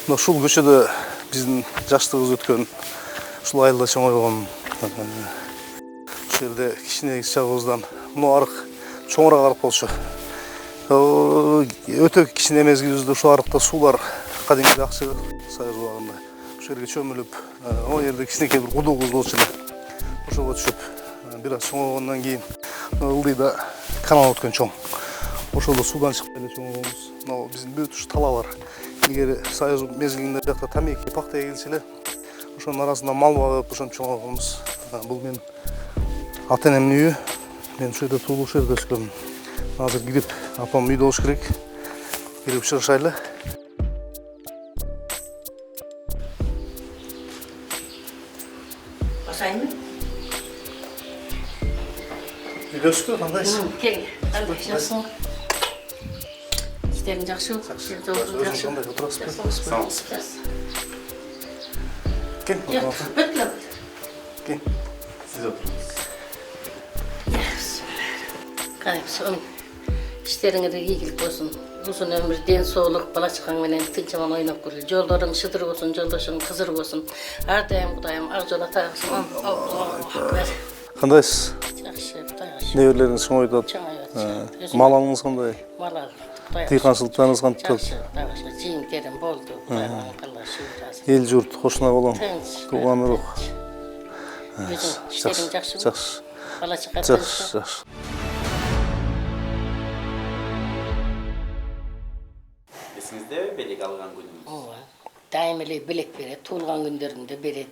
Ушул көчөдө биздин жаштыгыбыз өткөн, ушул айылда чоңойгон. Ушул жерде кичине чагыбыздан мына арык чоңураак арык болчу. Өтө кичине мезгилибизде ушул арыкта суулар кадимки акчы Союз убагында ушул жерге чөмүлүп, ал жерде кичинекей бир кудугубуз болчу эле. Ошого түшүп, бир аз чоңойгондон кийин ылдыйда канал өткөн чоң. Ошолдо суудан чыгып эле чоңойгонбуз. Мына биздин бүт ушу талаа бар. Илгери Союз мезгилинде жакта тамеки, пакта эгилчү эле. Ошонун арасында мал багып, ошентип чоңойгонбуз. Бул менин ата-энемдин үйү. Мен ушул жерде туулуп, ушул жерде өскөмүн. Азыр кирип, апам үйдө болуш керек. Кирип чыгышайлы. Башаймы? Үйдө өскө, кандайсың? Кел, кандайсың? İşlerin жақсы ol. Өзүң кандай отурасызбы? Сау. Кел, Бүтлөп. кел. Сиз отуруңуз. Қарайсың. İşleriңерге ийгилик болсун. Uzun ömür, den soğuluk, bala çıkan menen tınçaman oynap көрү. Жолдорың шыдыр болсун, жолдошуң кызыр болсун. Ар дайым Кудайым ак жол атагысың. Кандайсыз? Жакшы, Кудайга. Неберлериңиз чоңойтат. Чоңойтат. Малыңыз кандай? Мала. Тыйканчылыктарыңыз кантип? Жакшы, Кудайга. Жыйын-терим болду. Кудайга калла шүгүр. Эл журт кошуна болом. Тынч. Тууган урук. İşlerin жақсы. Жакшы. Бала чыга. Жакшы. Esingizde belek algan gününüz? Ооба. Дайым эле белек берет, туулган күндөрүндө берет.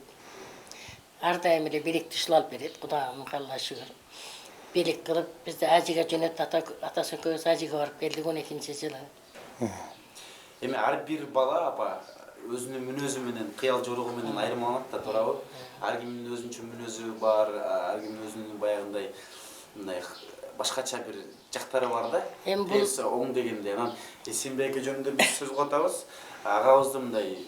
Ар дайым эле белекти ушул алып берет, Кудайга калла шүгүр. Белек кылып, бизде ажыга жөнөт, атасы экөөбүз ажыга барып келдик 12-жылы. Эми ар бир бала апа өзүнүн мүнөзү менен, кыял жоругу менен айырмаланат да туурабы? Ар кимдин өзүнчө мүнөзү бар, ар кимдин өзүнүн баягындай мындай башкача бир жактары бар да. Эми бул оң дегенде, анан Эсенбек жөнүндө биз сөз кылатабыз. Агабызды мындай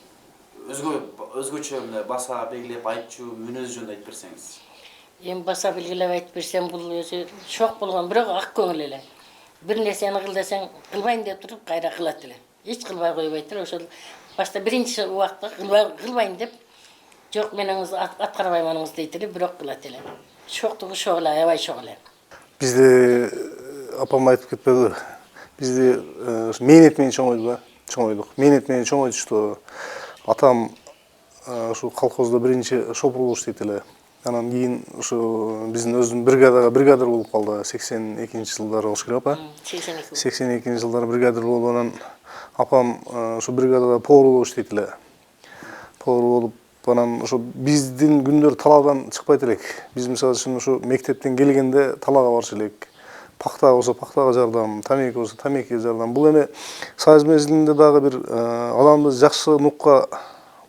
өзгөчө мындай баса белгилеп айтчу мүнөзү жөнүндө айтып берсеңиз. эми баса белгилеп айтып берсем, бул өзү шок болгон, бирок ак көңүл эле. Бир нерсени кыл десең, кылбайм деп туруп, кайра кылат эле. Эч кылбай койбойт эле. Ошол башта биринчи убакта кылбайм деп, жок мен аткарбайманыңыз дейт эле, бирок кылат эле. Шоктугу шок эле, аябай шок эле. Бизде апам айтып кетпеди. Бизде мээнет менен чоңойдук. Мээнет менен чоңойдук, что атам ушу колхоздо биринчи шопур болуш дейт эле. Анан кийин ушу биздин өзүнүн бригадир болуп калды. 82-жылдары болуш керек апа. 82-жылдары бригадир болуп, анан апам ушу бригадада повар болуш дейт эле. Повар болуп, анан ушу биздин күндөр талаадан чыкпайт элек. Биз мисалы үчүн ушу мектептен келгенде талаага барчу элек. Пакта болсо пактага жардам, тамеки болсо тамекиге жардам. Бул эми Союз мезгилинде дагы бир адамды жакшы нукка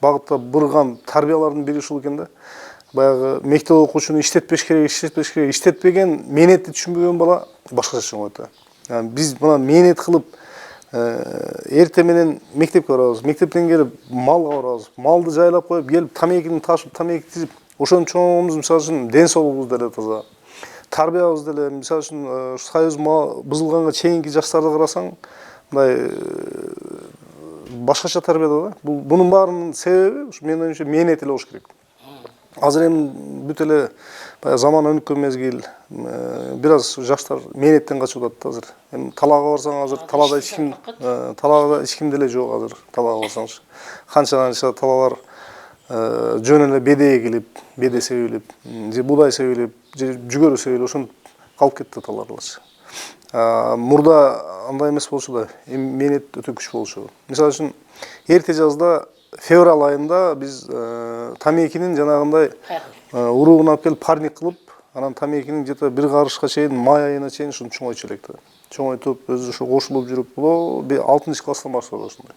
багыттап бурган тарбиялардын бири ушул экен да. Баягы мектеп окуучуну иштетпеш керек, иштетпеген, мээнетти түшүнбөгөн бала башкача чоңойт да. Биз мына мээнет кылып эрте менен мектепке барабыз. Мектептен келип малга барабыз. Малды жайлап коюп, келип тамекини ташып, тамеки тизип, ошону чоңойгонбуз. Мисалы үчүн ден соолугубуз деле таза. Тарбиябыз деле, мисалы үчүн Союз бузулганга чейинки жаштарды карасаң, мындай башкача тарбияда да. Бунун баарынын себеби ушу менин оюмча мээнет эле болуш керек. Азыр эми бүт эле заман өнүккөн мезгил, бир аз жаштар мээнеттен качып атат азыр. Эми талаага барсаң, азыр талаада эч ким деле жок азыр. Талаага барсаңчы. Канча талаалар жөн эле беде эгилип, беде себилип, же будай себилип, же жүгөрү себилип, ошентип калып кетти талааларчы. Мурда андай эмес болчу да, эми мээнет өтө күч болчу. Мисалы үчүн эрте жазда февраль айында биз тамекинин жанагындай уругун алып келип парник кылып, анан тамекинин где-то бир карышка чейин, май айына чейин ушуну чоңойтчу элек да. Чоңойтуп, өзү ошо кошулуп жүрүп, 6 класстан башталды ушундай.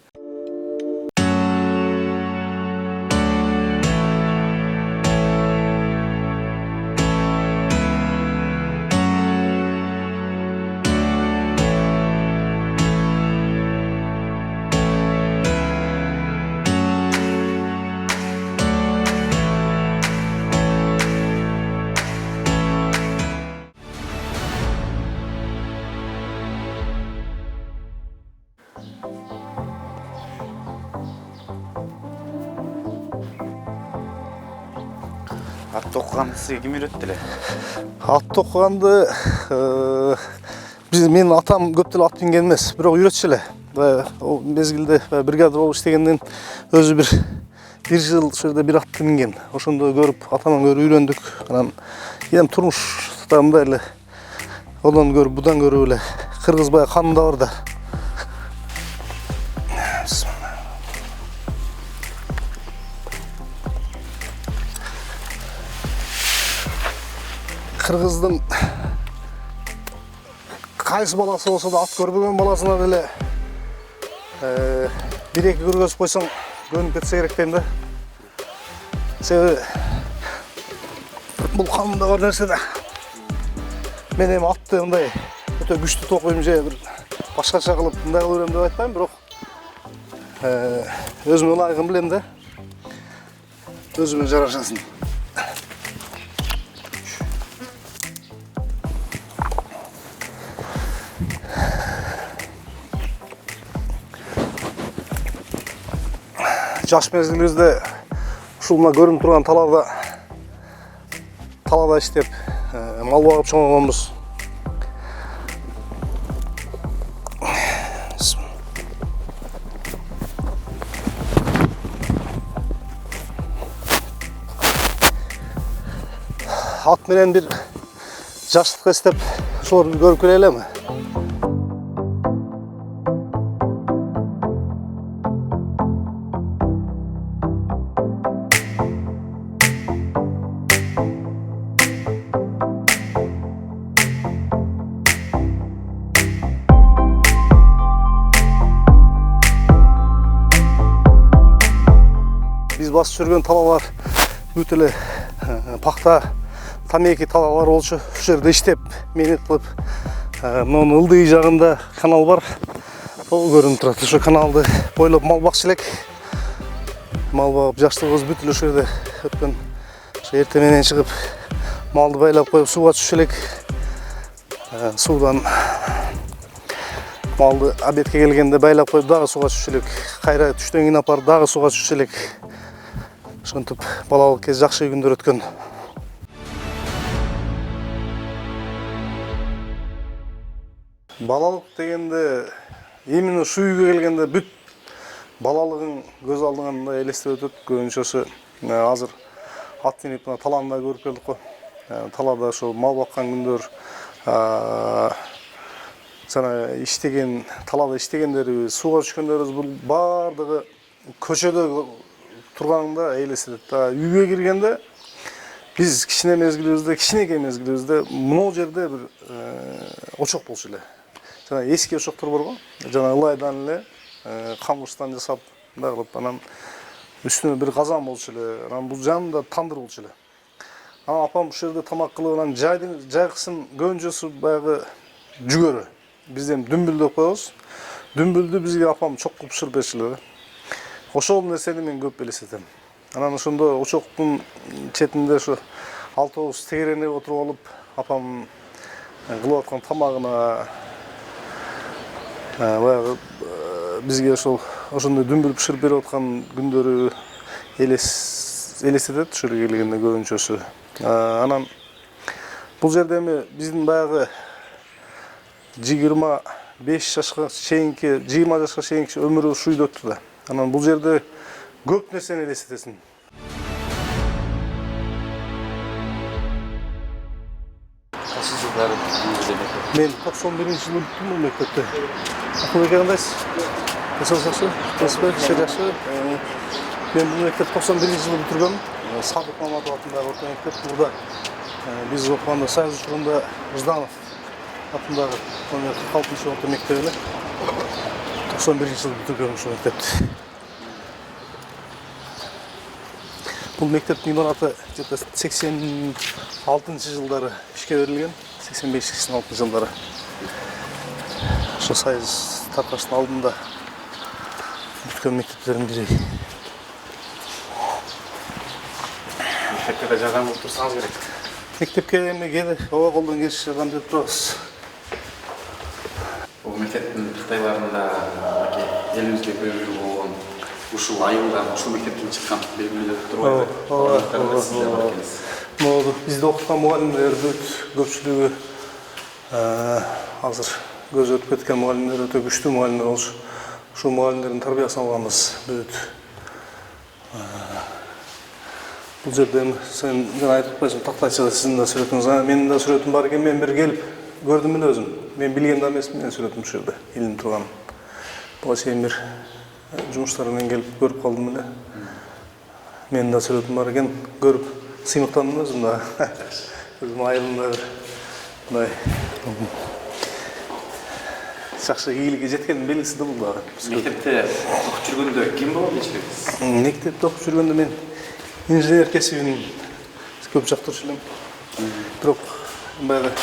Атты окуганды сизге ким үйрөттү эле? Атты окуганды менин атам көп деле ат минген эмес, бирок үйрөтчү эле. Ол мезгилде бригада болуп иштегенден өзү бир жыл ошол жерде бир атты минген. Ошондо көрүп, атаман көрүп үйрөндүк. Анан эми турмушта мындай эле одан көрүп, будан көрүп эле кыргыз баягы канында бар да. Кыргыздын кайсы баласы болсо да ат көрбөгөн баласына деле бир-эки көргөзүп койсоң көнүп кетсе керек дейм да. Себеби бул канымда бар нерсе да. Мен эми атты мындай өтө күчтүү токуйм же бир башкача кылып мындай кылып берем деп айтпайм, бирок өзүмө ылайыгын билем да. Өзүмө жарашасын. Жаш мезгилибизде ушул мына көрүнүп турган талаада иштеп, мал багып чоңойгонбуз. Ат менен бир жаштыкты эстеп, ошолорду көрүп келе элеми? Биз басып жүргөн талалар бүт эле пакта, тамеки талалар болчу. Ушул жерде иштеп, мээнет кылып, мунун ылдый жагында канал бар. Ол көрүнүп турат. Ошо каналды бойлоп мал бакчу элек. Мал багып жаштыгыбыз бүт эле ошол жерде өткөн. Ошо эртең менен чыгып, малды байлап коюп сууга түшчү элек. Суудан малды обедке келгенде байлап коюп дагы сууга түшчү элек. Кайра түштөн кийин апарып дагы сууга түшчү элек. Ошентип балалык кез жакшы күндөр өткөн. Балалык дегенде именно ушу үйгө келгенде бүт балалыгың көз алдыңда элестеп өтөт. Көбүнчөсү азыр ат минип талаанда көрүп келдик го. Талаада ошо мал баккан күндөр, жана иштеген, талаада иштегендерибиз, сууга түшкөндөрүбүз, бул баардыгы көчөдө турганда элестетет. Үйгө киргенде биз кичинекей мезгилибизде могу жерде бир очок болчу эле. Жана эски очоктор барго, жана ылайдан эле камыштан жасап, мындай кылып, анан үстүнө бир казан болчу эле, анан бул жанында тандыр болчу эле. Анан апам ушул жерде тамак кылып, анан жайкысын көбүнчөсү баягы жүгөрү. Бизден дүмбүл деп коебуз. Дүмбүлдү бизге апам чокку бышырып берчү эле. Ошол нерсени мен көп элестетем. Анан ошондо очоктун четинде ошо алтыбыз тегеренип отуруп алып, апам кылып аткан тамагына баягы бизге ошондой дүмбүл бышырып берип аткан күндөрү элестетет ушул жерге келгенде көбүнчөсү. Анан бул жерде эми биздин баягы 25 жашка чейинки, 20 жашка чейинки өмүрү ушу үйдө өттү да. Анан бул жерде көп нерсени элестетесиң. Кайсы жылдары бүттүңүз? Мен 91-жылы бүттүм бул мектепте. Акылбек кандайсыз? Жакшы, жакшы. Мен бул мектепти 91-жылы бүтүргөм. Садык Маматов атындагы орто мектеп. Мурда биз окуганда Союз учурунда Жданов атындагы 46-чы орто мектеп эле. 91-жылы бүтүргөм ушул мектепти. Бул мектептин имараты 86-жылдары ишке берилген. 85-86 жылдары. Ошо Союз таркаштын алдында бүткөн мектептердин бири. Мектепке жардам кылып турсаңыз керек. Мектепке эми кээде ооба колдон келишип жардам берип турабыз. Бул мектептин кытайларында элибизге көйгөй болгон ушул айылдан, ушул мектептен чыккан белгилүү турбайбы? Болду. Бизде окуткан мугалимдер көпчүлүгү азыр көзү өтүп кеткен мугалимдер өтө күчтүү мугалимдер болчу. Ушул мугалимдердин тарбиясын алганбыз бүт. Бул жерден сен жана айтып атпайсың, тактайчыда сиздин да сүрөтүңүз, менин да сүрөтүм бар экен, мен бир келип көрдүм эле өзүм. Мен билген да эмесмин, менин сүрөтүм ушул жерде илинип турган. Буга чейин бир жумуштар менен келип көрүп калдым эле. Менин да сүрөтүм бар экен, көрүп сыймыктандым өзүм да. Өзүм айылымда бир мындай жакшы ийгиликке жеткеним белгиси да бул да. Мектепте окуп жүргөндө ким болот эчилебиз? Мектепте окуп жүргөндө мен инженер кесибин көп жактырчу элем. Бирок баягы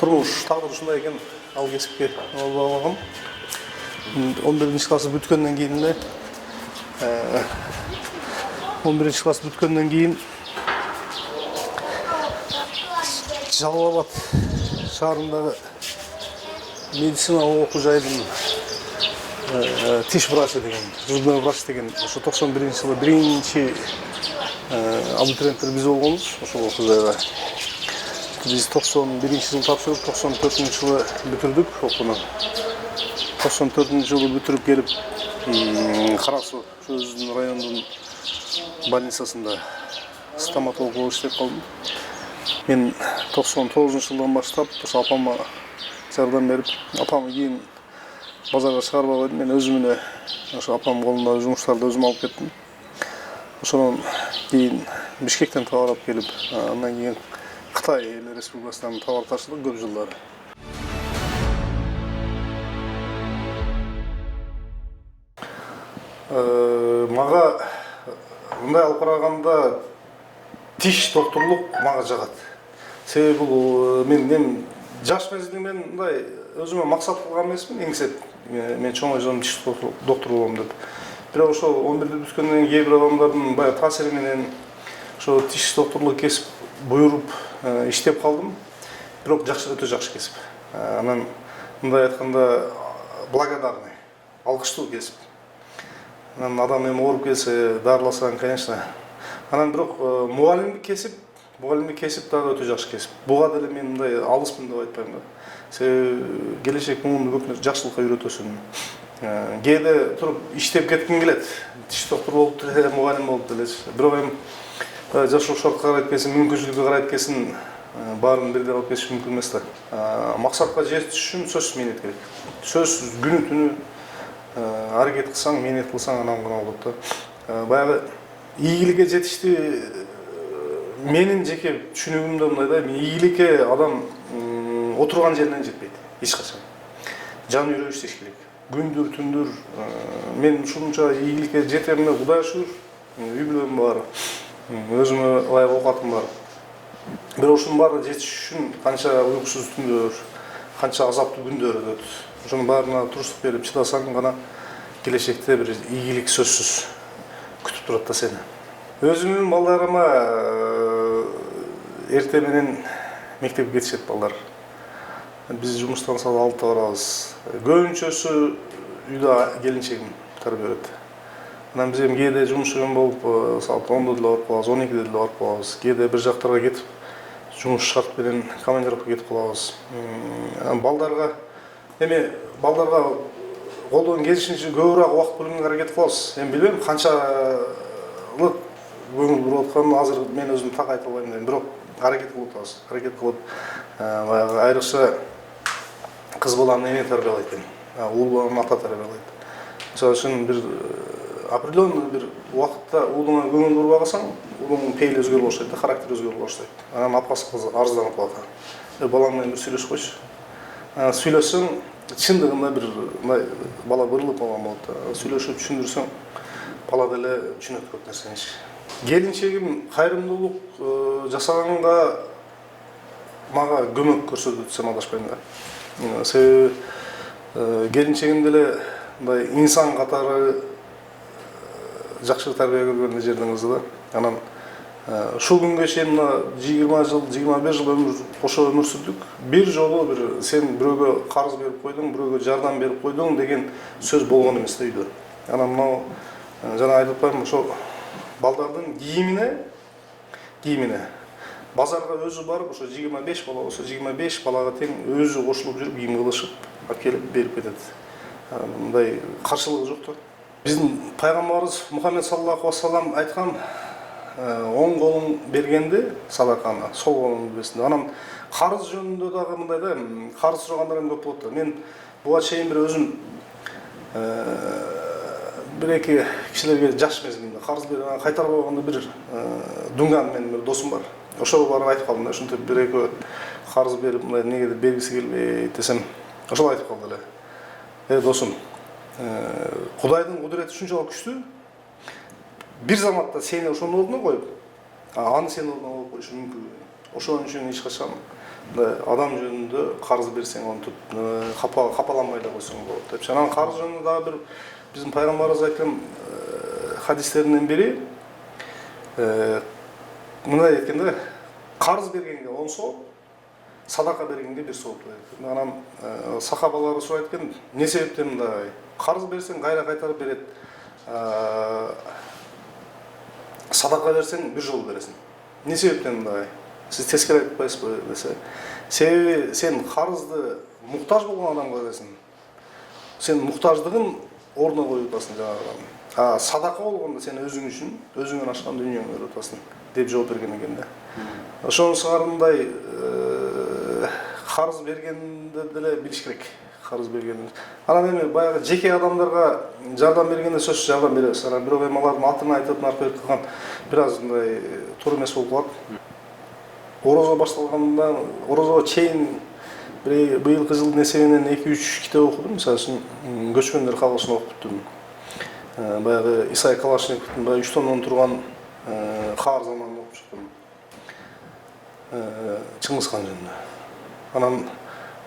турмуш тагдыр ушундай экен, ал кесипке албай калгам. 11-класс бүткөндөн кийин эле 11-класс бүткөндөн кийин Жалал Абад шаарындагы медицина окуу жайдын тиш врачы деген, зубной врач деген, ошо 91-жылы биринчи абитуриенттер биз болгонбуз ошол окуу жайга. Биз 91-жылы тапшырып, 94-жылы бүтүрдүк окууну. 94-жылы бүтүрүп келип, Кара Суу өзүнүн райондун больницасында стоматолог болуп иштеп калдым. Мен 99-жылдан баштап ошо апама жардам берип, апамы кийин базарга чыгарбай койдум. Мен өзүм эле ошо апамдын колундагы жумуштарды өзүм алып кеттим. Ошондон кийин Бишкектен товар алып келип, андан кийин Кытай Эл Республикасынан товар ташыдык көп жылдар. Мага мындай алып караганда тиш докторлук мага жагат. Себеби бул мен жаш мезгилимден мындай өзүмө максат кылган эмесмин, эңсеп мен чоңойсом тиш доктор болом деп. Бирок ошо 11-ти бүткөндөн кээ бир адамдардын баягы таасири менен ошо тиш докторлук кесип буйруп иштеп калдым. Бирок жакшы, өтө жакшы кесип. Анан мындай айтканда благодарный, алкыштуу кесип. Анан адам эми ооруп келсе дарыласаң, конечно. Анан бирок мугалимдик кесип дагы өтө жакшы кесип. Буга деле мен мындай алыспын деп айтпайм да. Себеби келечек муунду көп жакшылыкка үйрөтөсүң. Кээде туруп иштеп кеткиң келет. Тиш доктор болуп деле, мугалим болуп делечи. Бирок эми жашоошорго карайт келсең, мүмкүнчүлүккө карайт келсең, баарын бирдей алып кетиш мүмкүн эмес да. Максатка жетиш үчүн сөзсүз мээнет керек. Сөзсүз күнү түнү аракет кылсаң, мээнет кылсаң, анан гана болот да. Баягы ийгиликке жетишти менин жеке түшүнүгүмдө мындай да, ийгиликке адам отурган жеринен жетпейт эч качан. Жан үйрө иштеш керек. Күндүр түндүр мен ушунча ийгиликке жетемине Кудайга шүгүр. Үй бүлөм бар, өзүмө ылайык оокатым бар. Бирок ушунун баары жетиш үчүн канча уйкусуз түндөр, канча азаптуу күндөр өтөт. Ошонун баарына туруштук берип чыдасаң гана келечекте бир ийгилик сөзсүз күтүп турат да сени. Өзүмдүн балдарыма эрте менен мектепке кетишет балдар. Биз жумуштан саат 6-та барабыз. Көбүнчөсү үйдө келинчегим тарбиялайт. Анан биз эми кээде жумуш жүргөн болуп саат 10-да деле барып калабыз, 12-де деле барып калабыз. Кээде бир жактарга кетип, жумуш шарт менен командировкага кетип калабыз. Балдарга колдон келишинче көбүрөөк убакыт бөлгөнгө аракет кылабыз. Эми билбейм канчалык көңүл буруп атканын азыр мен өзүм так айта албайм да. Бирок аракет кылып атабыз. Аракет кылып баягы айрыкча кыз баланы эне тарбиялайт экен. Уул баланы ата тарбиялайт. Мисалы үчүн бир определенный бир убакытта уулуңа көңүл буруп алсаң, уулуңдун пейили өзгөрүп баштайт да, характери өзгөрүп баштайт. Анан апасы арызданып калат. Балаң менен бир сүйлөшүп койчу. Сүйлөшсөң, чындыгында бир мындай бала бырылып калган болот да. Сүйлөшүп түшүндүрсөң, бала деле түшүнөт көп нерсени. Келинчегим кайрымдуулук жасаганга мага көмөк көрсөтөт десем адашпайм да. Себеби келинчегим деле мындай инсан катары жакшы тарбия көргөн жердин кызы да. Анан ушул күнгө чейин 20 жыл, 25 жыл кошо өмүр сүрдүк. Бир жолу бир сен бирөөгө карыз берип койдуң, бирөөгө жардам берип койдуң деген сөз болгон эмес да үйдө. Анан Жана айтып атпаймынбы, ошо балдардын кийимине базарга өзү барып, ошо 25 бала болсо 25 балага тең өзү кошулуп жүрүп кийим кылышып алып келип берип кетет. Мындай каршылыгы жок да. Биздин пайгамбарыбыз Мухаммед саллаллаху алейхи айткан, оң колуң бергенди садаканы, сол колуң берсин. Анан карыз жөнүндө дагы мындай да, карыз сурагандар көп болот да. Мен буга чейин бир өзүм bir эки кишилерге жаш мезгилинде карыз берип кайтарып койгондо бир Дунган менин бир досум бар. Ошого барып айтып калдым да, ушинтип бир экөө карыз берип, мындай негеде бергиси келбейт десем, ошол айтып калды эле. Досум, Кудайдын кудурети ушунчалык күчтүү. Бир заматта сени ошонун ордуна коюп, аны сенин ордуна коюп коюшу мүмкүн. Ошон үчүн эч качан адам жөнүндө карыз берсең, онтип капаланбай да койсоң болот деп. Анан карыз жөнүндө дагы бир биздин пайгамбарыбыз айткан хадистеринен бири мындай экен да, карыз бергенге 10 сооп, садака бергенге 1 сооп дейт. Анан сахабалар сурайт экен, эмне себептен мындай? Карыз берсең кайра кайтарып берет. Садака берсең бир жолу бересиң. Эмне себептен мындай? Сиз тескери айтып атпайсызбы десе, себеби сен карызды муктаж болгон адамга бересиң. Сен муктаждыгын ордуна коюп атасың жанагы. Садака болгондо сен өзүң үчүн, өзүңдөн ашкан дүйнөңдү берип атасың деп жооп берген экен да. Ошонун сыңарындай карыз бергенде деле билиш керек. Карыз берген. Анан эми баягы жеке адамдарга жардам бергенде сөзсүз жардам беребиз. Анан бирок эми алардын атын айтып, нарпет кылган бир аз мындай туура эмес болуп калат. Орозо башталгандан, орозого чейин быйылкы жылдын эсебинен 2-3 китеп окудум. Мисалы үчүн Көчкөндөр калышын окуп бүттүм. Баягы Исай Калашниковдун баягы 3 томдон турган Каар заманын окуп чыктым. Чыңгыз хан жөнүндө. Анан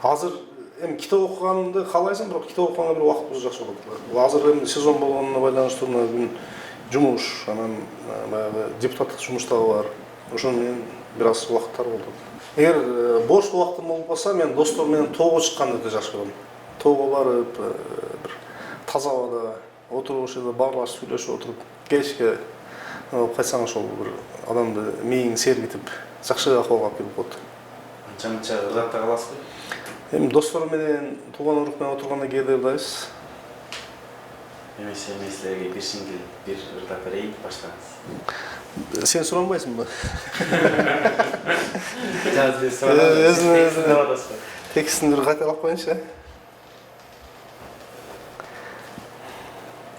азыр эми китеп окуганды каалайсың, бирок китеп окуганга бир убактыбыз жакшы болот. Азыр эми сезон болгонуна байланыштуу күн жумуш, анан баягы депутаттык жумуш дагы бар. Ошон менен бир аз убакыттар болду. Эгер бош убактым болуп калса, мен досторум менен тоого чыкканды өтө жакшы көрөм. Тоого барып, бир таза абада отуруп, ошол баарлашып сүйлөшүп отуруп, кечке кайтсаң ошол бир адамды мээңин сергитип, жакшы акыбалга алып келип коет. Анча ырдатта каласызбы? Эми досторум менен, тууган урук менен отурганда кээде ырдайбыз. Эмесе силерге бир сиңдил, бир ырдап берейин, баштаңыз. Сен суранбайсыңбы? Жазып сурап текстин бир кайталап коеюнчу.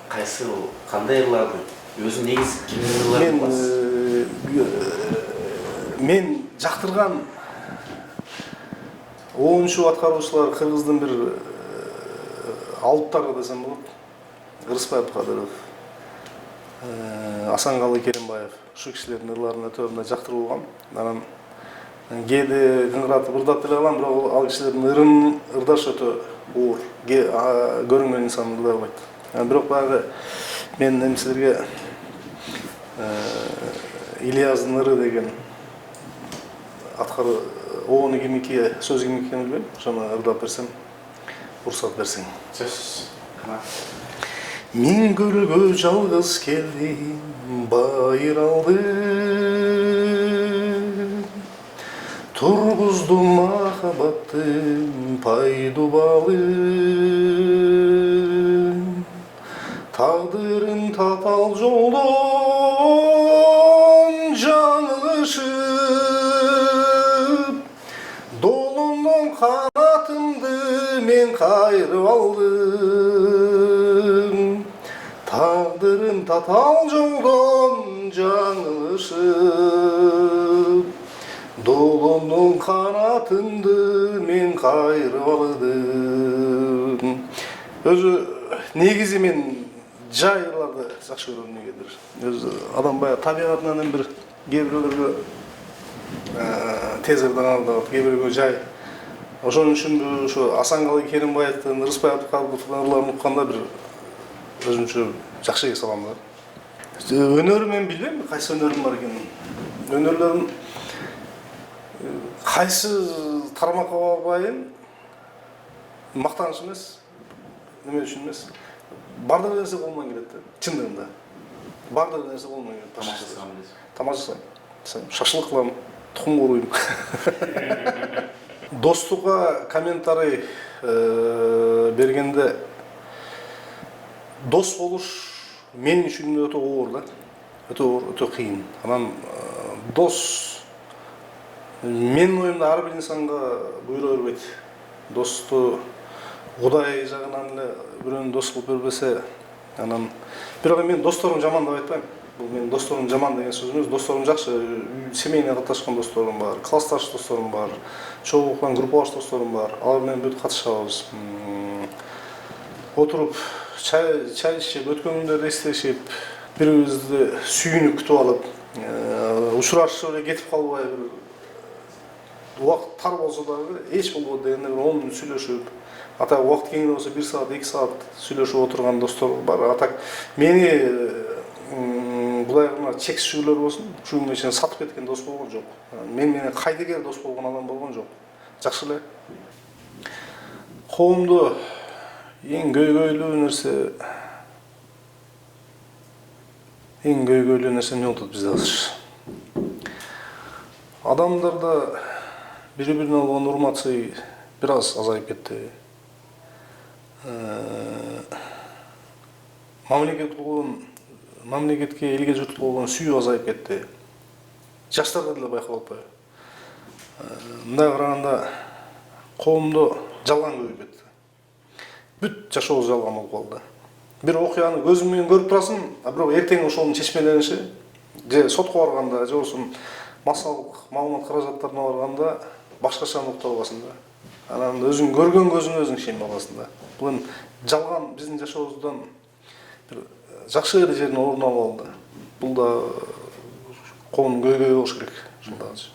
Кайсы кандай ырларды? Өзү негиз кимдин ырларын кыласыз? Мен жактырган 10-чу аткаруучулар кыргыздын бир алыптары десем болот. Рыспай Кадыров, Асанкалы Керимбаев, ушу кишилердин ырларын өтө мындай жактырып алгам. Анан кээде кыңгыратып ырдап деле калам, бирок ал кишилердин ырын ырдаш өтө оор. Көрүнгөн инсан ырдай албайт. Бирок баягы мен эми силерге Ильяздын ыры деген аткаруу Оonu кимики, сөз кимики экенин билбейм. Ошону ырдап берсем, уруксат берсең. Сөз. Мен көлгө жалгыз келдим, байыралды. Тургуздум махабаттын пайдубалы. Тагдырын татал жолдон жаңылышып, долундон канатымды мен кайрып алдым. Тагдырым татал жолдон жаңылышып, долундун канатымды мен кайрып алдым. Өзү негизи мен жай ырларды жакшы көрөм негедир. Өзү адам баягы табигатынан бир кээ бирөөлөргө тез ырданар да, кээ бирөөгө жай. Ошон үчүн ушу Асанкалы Керимбаевдин, Рыспай Абдыкадыровдун ырларын укканда бир өзүмчө жакшы эс алам да. Өнөрү мен билбейм, кайсы өнөрүм бар экенин. Өнөрлөрүм кайсы тармакка барбайын, мактаныч эмес, неме үчүн эмес. Бардык нерсе колумдан келет да, чындыгында. бардык нерсе болмой тамак жасаган эмес. тамак жасайм. Шашлык кылам, тухум кууруйм. Достукка комментарий бергенде дос болуш мен үчүн өтө оор да. Өтө кыйын. Анан дос менин оюмда ар бир инсанга буйрула бербейт. Досту Кудай жагынан эле бирөөнү дос кылып бербесе, анан бирок мен досторум жаман деп айтпайм. Бул менин досторум жаман деген сөз эмес. Досторум жакшы, семейный катнашкан досторум бар, классташ досторум бар, чогуу окуган группалаш досторум бар. Алар менен бүт катышабыз. Отуруп чай ичип, өткөн күндөрдү эстешип, бири-бирибизди сүйүнүп күтүп алып, учурашып эле кетип калбай, бир убакыт тар болсо дагы эч болбойт дегенде бир 10 мүнөт сүйлөшүп, ата убакыт кеңири болсо 1 саат, 2 саат сүйлөшүп отурган достор бар. Атак мени Кудай кылган чексиздүүлөр болсун, ушул күнгө чейин сатып кеткен дос болгон жок. Мен менен кайдыгер дос болгон адам болгон жок. Жакшы эле. Коомдо эң көйгөйлүү нерсе эмне болот бизде азыр? Адамдарда бири-бирине болгон урмат-сый бир аз азайып кетти. Мамлекетке, элге журтка болгон сүйүү азайып кетти. Жаштарда деле байкалып атпайбы? Мындай караганда коомдо жалган көбөйүп кетти. Бүт жашообуз жалган болуп калды. Бир окуяны көзүң менен көрүп турасың, бирок эртең ошонун чечмелениши же сотко барганда, же болбосо массалык маалымат каражаттарына барганда башкача нукта аласың да. Анан өзүң көргөн көзүңө өзүң ишенбей каласың да. Бул эми жалган биздин жашообуздан бир жакшы жерин орун алып алды. Бул да коомдун көйгөйү болуш керек. Ушундагычы.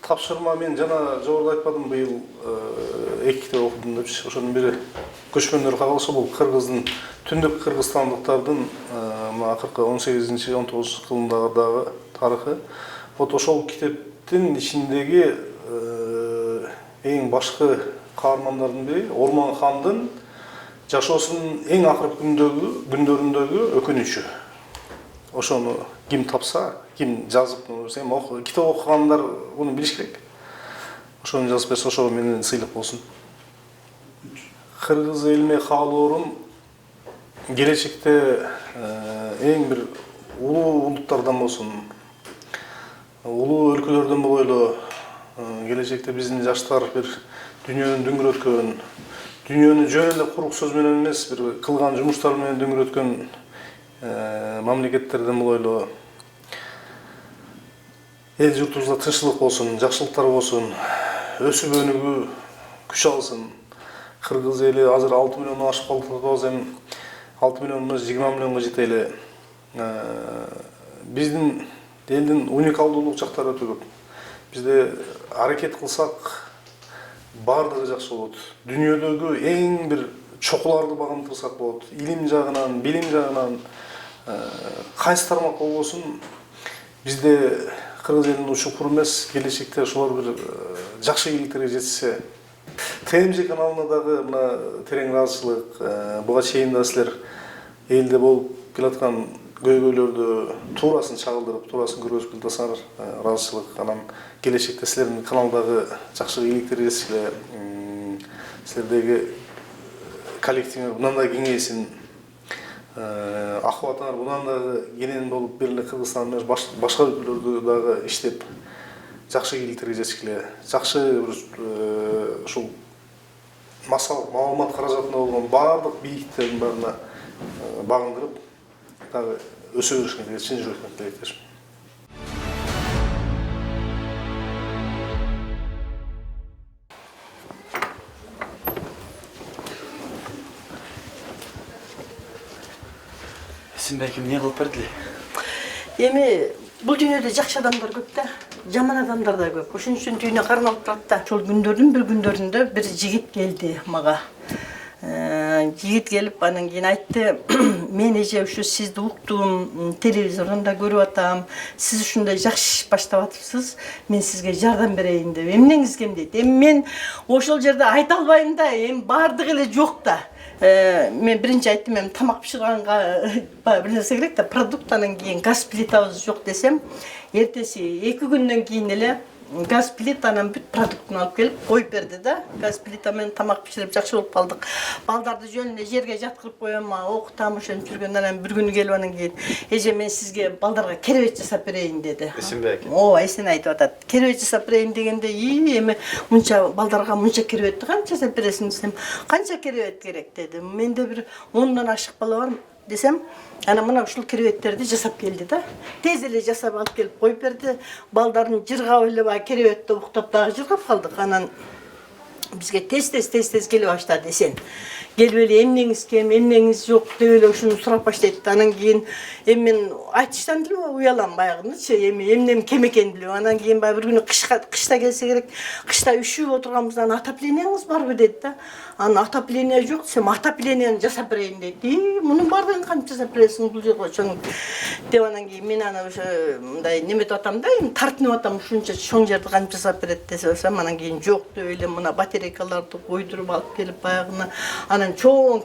Тапшырма мен жана жогоруда айтпадым, быйыл 2 китеп окудум депчи. Ошонун бири көчмөндөр кагылышы, бул Кыргыздын түндүк кыргызстандыктардын мына акыркы 18-19 кылымдагы тарыхы. Вот ошол китептин ичиндеги эң башкы каармандардын бири Орман хандын жашоосунун эң акыркы күндөрүндөгү өкүнүчү. Ошону ким тапса, ким жазып, китеп окугандар муну билиш керек. Ошону жазып берсе, ошого менен сыйлык болсун. Кыргыз элине каалоорум келечекте эң бир улуу улуттардан болсун, улуу өлкөлөрдөн болойлу, келечекте биздин жаштар бир дүйнөнү дөңгөрөткөн, дүйнөнү жөн эле курук сөз менен эмес, бир кылган жумуштар менен дөңгөрөткөн мамлекеттерден болойлу. Эл журтубузда тынччылык болсун, жакшылыктар болсун, өсүп өнүгүү күч алсын. Кыргыз эли азыр 6 миллион ашып калды деп эми 6 миллион эмес 20 миллионго жетели. Биздин элдин уникалдуулук жактары өтө көп. Бизде аракет кылсак баардыгы жакшы болот. Дүйнөдөгү эң бир чокуларды багындырсак болот. Илим жагынан, билим жагынан кайсы тармак болбосун, бизде Кыргыз элинин учур эмес, келечекте ошолор бир жакшы ийгиликтерге жетишсе. ТМЖ каналына дагы мына терең ыраазычылык, буга чейин да силер элде болуп келаткан көйгөйлөрдү туурасын чагылдырып, туурасын көргөзүп келатсаңар, ыраазычылык. Анан келечекте силердин каналдагы жакшы ийгиликтерге жетишкиле, силердеги коллективиңер мындан да кеңейсин, акыбатыңар мындан да кенен болуп, бир эле Кыргызстан эмес, башка өлкөлөрдө дагы иштеп, жакшы ийгиликтерге жетишкиле, жакшы бир ушул массалык маалымат каражатында болгон баардык бийиктиктердин баарына багындырып, дагы өсө беришиңерге чын жүрөктөн тилектешмин. Сен бәлкім не кылып берди эле? Эми бул дүйнөдө жакшы адамдар көп да, жаман адамдар да көп. Ошон үчүн дүйнө кармалып турат да. Ошол күндөрдүн бир күндөрүндө бир жигит келди мага. жигит келип анан кийин айтты, мен эже ушу сизди уктум, телевизордон көрүп атам, сиз ушундай жакшы иш баштап атыпсыз, мен сизге жардам берейин деп. Эмнеңиз кем дейт. Эми мен ошол жерде айта албайм да, эми баардыгы эле жок да. Мен биринчи айттым, эми тамак пиширганга бир нерсе керек да, продукт, анан кийин газ плитабыз жок десем, эртеси 2 күндөн кийин эле газ плитанын бүт продуктун алып келип коюп берди да. Газ плита менен тамак пиширип жакшы болуп калдык. Балдарды жөн эле жерге жаткырып коем, окутам, ошентип жүргөндөн анан бир күнү келип анан кийин эже мен сизге балдарга керебет жасап берейин деди. Эсенбей экен. Ооба, эсен айтып атат. Керебет жасап берейин дегенде, эми мынча балдарга мынча керебетти канча жасап бересиң десем, канча керебет керек деди. Менде бир 10дон ашык бала бар десем, ана мына ушул керебеттерди жасап келди да. Тез эле жасап алып келип коюп берди. Балдарын жыргап эле баягы керебетте уктап дагы жыргап калдык. Анан бизге тез келе баштады эсен. Келип эле эмнеңиз кем, эмнеңиз жок деп эле ушуну сурап баштайт. Анан кийин эми мен айтыштан деле уялам баягынычы, эми эмнем кем экенин билем. Анан кийин баягы бир күнү кышта келсе керек, кышта үшүп отурганбыздан отоплениеңиз барбы деди да. Анан отопление жок десем, отоплениени жасап берейин дейт. Мунун баардыгын кантип жасап бересиң бул жерге чоң деп. Анан кийин мен аны ошо мындай неметип атам да, эми тартынып атам, ушунча чоң жерди кантип жасап берет десем, анан кийин жок деп эле мына батарейкаларды койдуруп алып келип баягына, анан чоң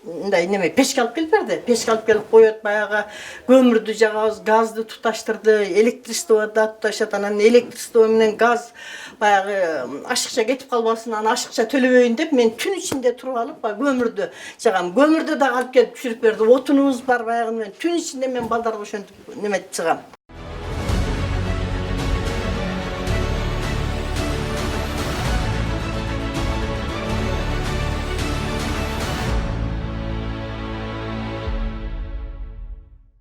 мындай неме печке алып келип берди. Печке алып келип коет, баягы көмүрдү жагабыз, газды туташтырды, электричество да туташат. Анан электричество менен газ баягы ашыкча кетип калбасын, анан ашыкча төлөбөйүн деп мен түн ичинде туруп алып баягы көмүрдү жагам. Көмүрдү да алып келип түшүрүп берди. Отунубуз бар баягы, мен түн ичинде мен балдарга ошентип неметип чыгам.